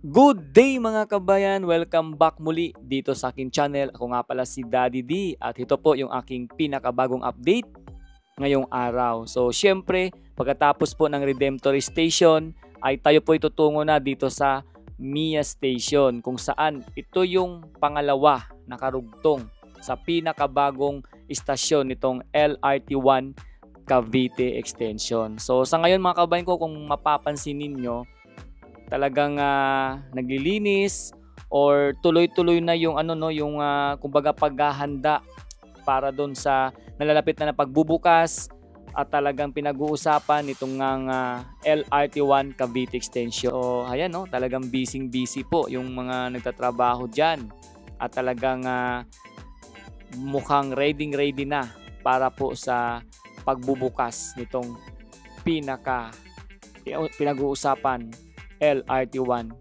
Good day mga kabayan! Welcome back muli dito sa aking channel. Ako nga pala si Daddy D at ito po yung aking pinakabagong update ngayong araw. So syempre, pagkatapos po ng Redemptory Station ay tayo po itutungo na dito sa Mia Station kung saan ito yung pangalawa na karugtong sa pinakabagong istasyon nitong LRT1 Cavite Extension. So sa ngayon mga kabayan ko, kung mapapansin ninyo, talagang naglilinis or tuloy-tuloy na yung kumbaga paghahanda para doon sa nalalapit na pagbubukas at talagang pinag-uusapan nitong LRT1 Cavite Extension. So ayan talagang busy po yung mga nagtatrabaho diyan at talagang mukhang ready na para po sa pagbubukas nitong pinag-uusapan LRT1